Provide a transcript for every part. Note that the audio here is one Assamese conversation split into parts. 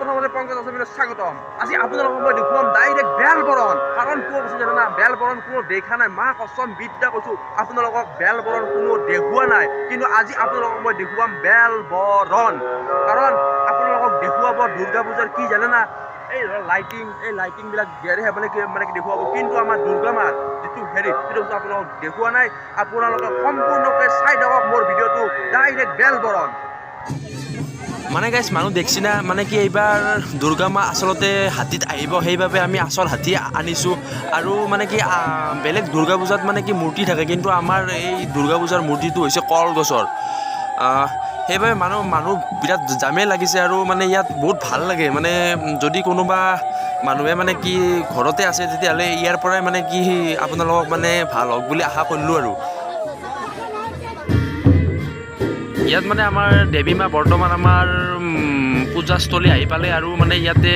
প্ৰথমতে পংকজ আছামিলৈ স্বাগতম। আজি আপোনালোকক মই দেখুৱাম ডাইৰেক্ট বেলবৰণ। কাৰণ কিয় কৈছোঁ জানা, বেলবৰণ কোনো দেখা নাই, মা কছম বিদ্যা কৈছোঁ আপোনালোকক বেলবৰণ কোনো দেখুওৱা নাই। কিন্তু আজি আপোনালোকক মই দেখুৱাম বেলবৰণ। কাৰণ আপোনালোকক দেখুৱাব দুৰ্গা পূজাৰ কি জানে না, এই লাইটিংবিলাক দিয়াৰেহে মানে কি দেখুৱাব। কিন্তু আমাৰ দুৰ্গা মাৰ যিটো সেইটো বস্তু আপোনালোকক দেখুওৱা নাই। আপোনালোকে সম্পূৰ্ণকৈ চাই থাকক মোৰ ভিডিঅ'টো, ডাইৰেক্ট বেলবৰণ। মানে গাইছ মানুহ দেখছি না, মানে কি এইবাৰ দুৰ্গা মা আচলতে হাতীত আহিব, সেইবাবে আমি আচল হাতী আনিছোঁ। আৰু মানে কি বেলেগ দুৰ্গা পূজাত মানে কি মূৰ্তি থাকে, কিন্তু আমাৰ এই দুৰ্গা পূজাৰ মূৰ্তিটো হৈছে কলগছৰ। সেইবাবে মানুহ বিৰাট জামেই লাগিছে। আৰু মানে ইয়াত বহুত ভাল লাগে। মানে যদি কোনোবা মানুহে মানে কি ঘৰতে আছে, তেতিয়াহ'লে ইয়াৰ পৰাই মানে কি আপোনালোকক মানে ভাল হওক বুলি আশা কৰিলোঁ। আৰু ইয়াত মানে আমাৰ দেৱী মা বৰ্তমান আমাৰ পূজাস্থলী আহি পালে। আৰু মানে ইয়াতে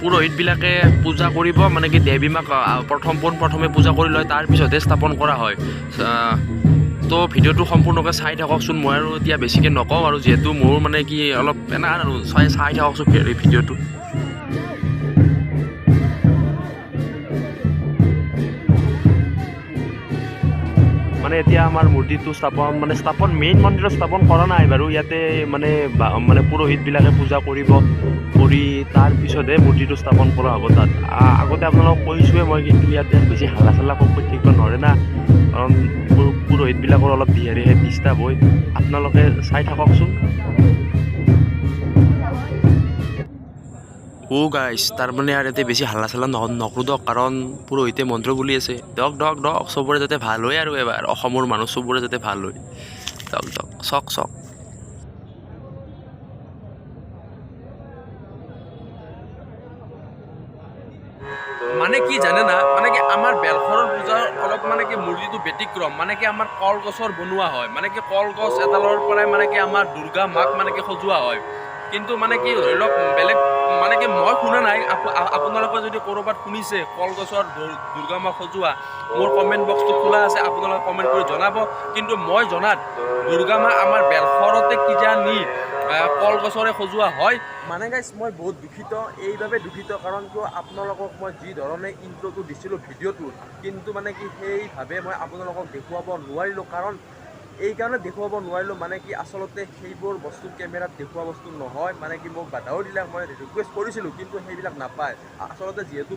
পুৰোহিতবিলাকে পূজা কৰিব, মানে কি দেৱী মাক প্ৰথমে পূজা কৰি লয়, তাৰপিছতহে স্থাপন কৰা হয়। তো ভিডিঅ'টো সম্পূৰ্ণকৈ চাই থাককচোন। মই আৰু এতিয়া বেছিকৈ নকওঁ, আৰু যিহেতু মোৰ মানে কি অলপ এনে আৰু চাই থাককচোন ভিডিঅ'টো। মানে এতিয়া আমাৰ মূৰ্তিটো স্থাপন মেইন মন্দিৰত স্থাপন কৰা নাই বাৰু। ইয়াতে মানে পুৰোহিতবিলাকে পূজা কৰি তাৰপিছতহে মূৰ্তিটো স্থাপন কৰা হ'ব তাত। আগতে আপোনালোকক কৈছোঁৱে মই, কিন্তু ইয়াতে বেছি হাল্লা চাল্লা কৰি থাকিব নোৱাৰে না, কাৰণ পুৰোহিতবিলাকৰ অলপ দিহাৰিহে ডিষ্টাৰ্ব হয়। আপোনালোকে চাই থাককচোন। গাইছ, তাৰমানে আৰু ইয়াতে বেছি হাল্লা চাল্লা নকৰোঁ দিয়ক, কাৰণ পুৰোহিতে মন্ত্ৰ বুলি আছে। দক চবৰে যাতে ভাল হয়, আৰু এবাৰ অসমৰ মানুহ চবৰে যাতে ভাল হয়। দক চক। মানে কি জানে না, মানে কি আমাৰ বেলখৰৰ পূজাৰ অলপ মানে কি মূৰ্তিটো ব্যতিক্ৰম। মানে কি আমাৰ কলগছৰ বনোৱা হয়, মানে কি কলগছ এডালৰ পৰাই মানে কি আমাৰ দুৰ্গা মাক মানে কি সজোৱা হয়। কিন্তু মানে কি ধৰি লওক বেলেগ মানে কি মই শুনা নাই, আপোনালোকে যদি ক'ৰবাত শুনিছে কলগছৰ দুৰ্গা মাক সজোৱা, মোৰ কমেণ্ট বক্সটো খোলা আছে, আপোনালোকে কমেণ্ট কৰি জনাব। কিন্তু মই জনাত দুৰ্গা মা আমাৰ বেলখৰতে কিজানি কলগছৰে সজোৱা হয়। মানে গাইছ মই বহুত দুখিত, এইবাবে দুখিত কাৰণ কিয় আপোনালোকক মই যি ধৰণে ইন্ট্ৰটো দিছিলোঁ ভিডিঅ'টোত, কিন্তু মানে কি সেইভাৱে মই আপোনালোকক দেখুৱাব নোৱাৰিলোঁ। কাৰণ এইকাৰণে দেখুৱাব নোৱাৰিলোঁ, মানে কি আচলতে সেইবোৰ বস্তু কেমেৰাত দেখুওৱা বস্তু নহয়। মানে কি মোক বাধাও দিলে, মই ৰিকুৱেষ্ট কৰিছিলোঁ, কিন্তু সেইবিলাক নাপায়। আচলতে যিহেতু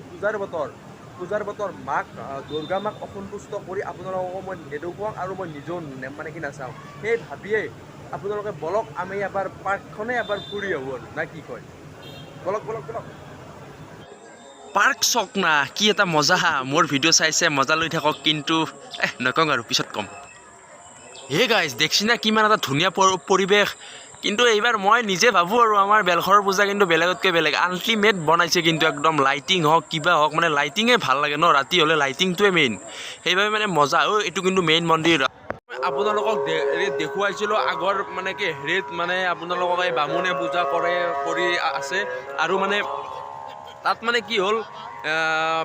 পূজাৰ বতৰ মাক দুৰ্গা মাক অসন্তুষ্ট কৰি আপোনালোকক মই নেদেখুৱাওঁ, আৰু মই নিজেও মানে কি নাচাওঁ। সেই ভাবিয়েই আপোনালোকে বলক আমি এবাৰ পাৰ্কখনে এবাৰ ফুৰি আহোঁ, আৰু না কি কয়? বলক। পাৰ্ক চক না, কি এটা মজা। মোৰ ভিডিঅ' চাইছে, মজা লৈ থাকক, কিন্তু নকওঁ আৰু পিছত ক'ম। গাইজ দেখছি না কিমান এটা ধুনীয়া পৰিৱেশ। কিন্তু এইবাৰ মই নিজে ভাবোঁ, আৰু আমাৰ বেলখৰৰ পূজা কিন্তু বেলেগতকৈ বেলেগ আল্টিমেট বনাইছে। কিন্তু একদম লাইটিং হওক কিবা হওক, মানে লাইটিঙে ভাল লাগে ন, ৰাতি হ'লে লাইটিংটোৱে মেইন। সেইবাবে মানে মজা। এইটো কিন্তু মেইন মন্দিৰ। আপোনালোকক দেখুৱাইছিলোঁ আগৰ মানে কি মানে আপোনালোকক এই বামুণে পূজা কৰি আছে। আৰু মানে তাত মানে কি হ'ল,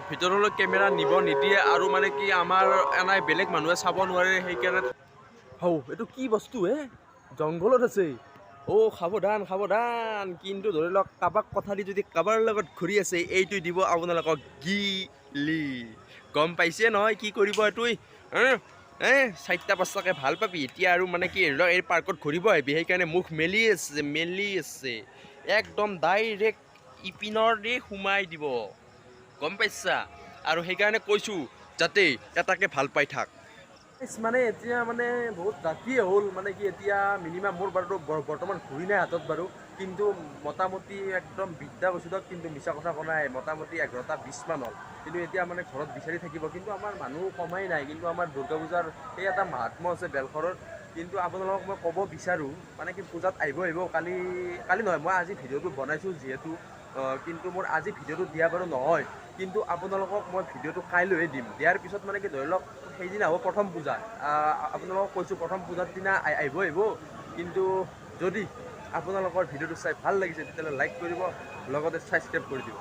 ভিতৰলৈ কেমেৰা নিব নিদিয়ে, আৰু মানে কি আমাৰ এনাই বেলেগ মানুহে চাব নোৱাৰে। সেইকাৰণে এইটো কি বস্তু জংঘলত আছে। সাৱধান। কিন্তু ধৰি লওক কাৰোবাক কথা দি যদি কাৰোবাৰ লগত ঘূৰি আছে, এইটো দিব আপোনালোকক গিলি। গম পাইছে নহয় কি কৰিব এইটোৱে? 4-5টাকে ভাল পাবি এতিয়া। আৰু মানে কি এই পাৰ্কত ঘূৰিব আহিবি, সেইকাৰণে মুখ মেলি আছে একদম ডাইৰেক্ট ইপিনৰ দি সোমাই দিব, গম পাইছা? আৰু সেইকাৰণে কৈছোঁ যাতে এটাকে ভাল পাই থাক। মানে এতিয়া মানে বহুত ৰাতিয়ে হ'ল, মানে কি এতিয়া মিনিমাম মোৰ বাৰু বৰ্তমান ঘূৰি নাই হাতত বাৰু, কিন্তু মোটামুটি একদম বিদ্যা কৈছোঁ দিয়ক, কিন্তু মিছা কথা কোৱা নাই, মোটামুটি 11টা 20 মান হ'ল। কিন্তু এতিয়া মানে ঘৰত বিচাৰি থাকিব, কিন্তু আমাৰ মানুহ কমাই নাই। কিন্তু আমাৰ দুৰ্গা পূজাৰ সেই এটা মাহাত্ম্য আছে বেলখৰৰ। কিন্তু আপোনালোকক মই ক'ব বিচাৰোঁ, মানে কি পূজাত আহিব কালি নহয়, মই আজি ভিডিঅ'টো বনাইছোঁ যিহেতু, কিন্তু মোৰ আজি ভিডিঅ'টো দিয়া বাৰু নহয়। কিন্তু আপোনালোকক মই ভিডিঅ'টো কাইলৈহে দিম। দিয়াৰ পিছত মানে কি ধৰি লওক সেইদিনা হ'ব প্ৰথম পূজা। আপোনালোকক কৈছোঁ প্ৰথম পূজাৰ দিনা আহিব। কিন্তু যদি আপোনালোকৰ ভিডিঅ'টো চাই ভাল লাগিছে, তেতিয়াহ'লে লাইক কৰিব, লগতে ছাবস্ক্ৰাইব কৰি দিব।